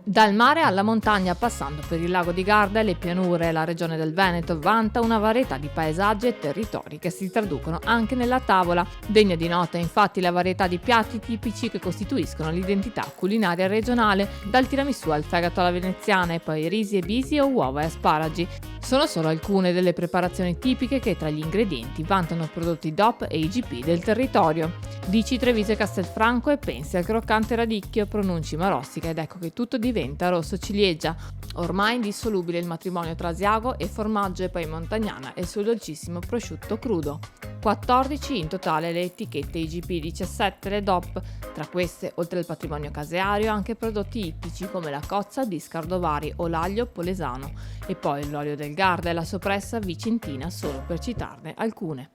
Dal mare alla montagna, passando per il lago di Garda e le pianure, la regione del Veneto vanta una varietà di paesaggi e territori che si traducono anche nella tavola. Degna di nota è infatti la varietà di piatti tipici che costituiscono l'identità culinaria regionale, dal tiramisù al fegato alla veneziana e poi risi e bisi o uova e asparagi. Sono solo alcune delle preparazioni tipiche che tra gli ingredienti vantano prodotti DOP e IGP del territorio. Dici Treviso e Castelfranco e pensi al croccante radicchio, pronunci Marostica ed ecco che tutto diventa rosso ciliegia. Ormai indissolubile il matrimonio tra asiago e formaggio e poi montagnana e il suo dolcissimo prosciutto crudo. 14 in totale le etichette IGP, 17 le DOP. Tra queste, oltre al patrimonio caseario, anche prodotti ittici come la cozza di Scardovari o l'aglio polesano e poi l'olio del Garda e la soppressa vicentina, solo per citarne alcune.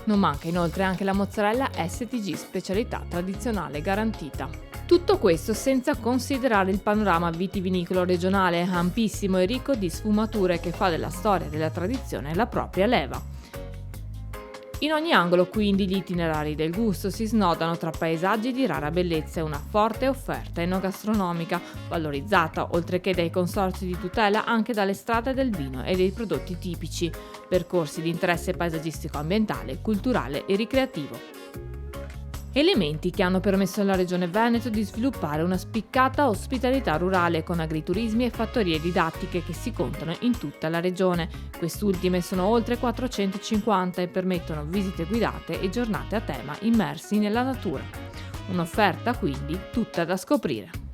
Non manca inoltre anche la mozzarella STG, specialità tradizionale garantita. Tutto questo senza considerare il panorama vitivinicolo regionale ampissimo e ricco di sfumature che fa della storia e della tradizione la propria leva. In ogni angolo quindi gli itinerari del gusto si snodano tra paesaggi di rara bellezza e una forte offerta enogastronomica, valorizzata oltre che dai consorzi di tutela anche dalle strade del vino e dei prodotti tipici, percorsi di interesse paesaggistico-ambientale, culturale e ricreativo. Elementi che hanno permesso alla Regione Veneto di sviluppare una spiccata ospitalità rurale con agriturismi e fattorie didattiche che si contano in tutta la regione. Quest'ultime sono oltre 450 e permettono visite guidate e giornate a tema immersi nella natura. Un'offerta quindi tutta da scoprire.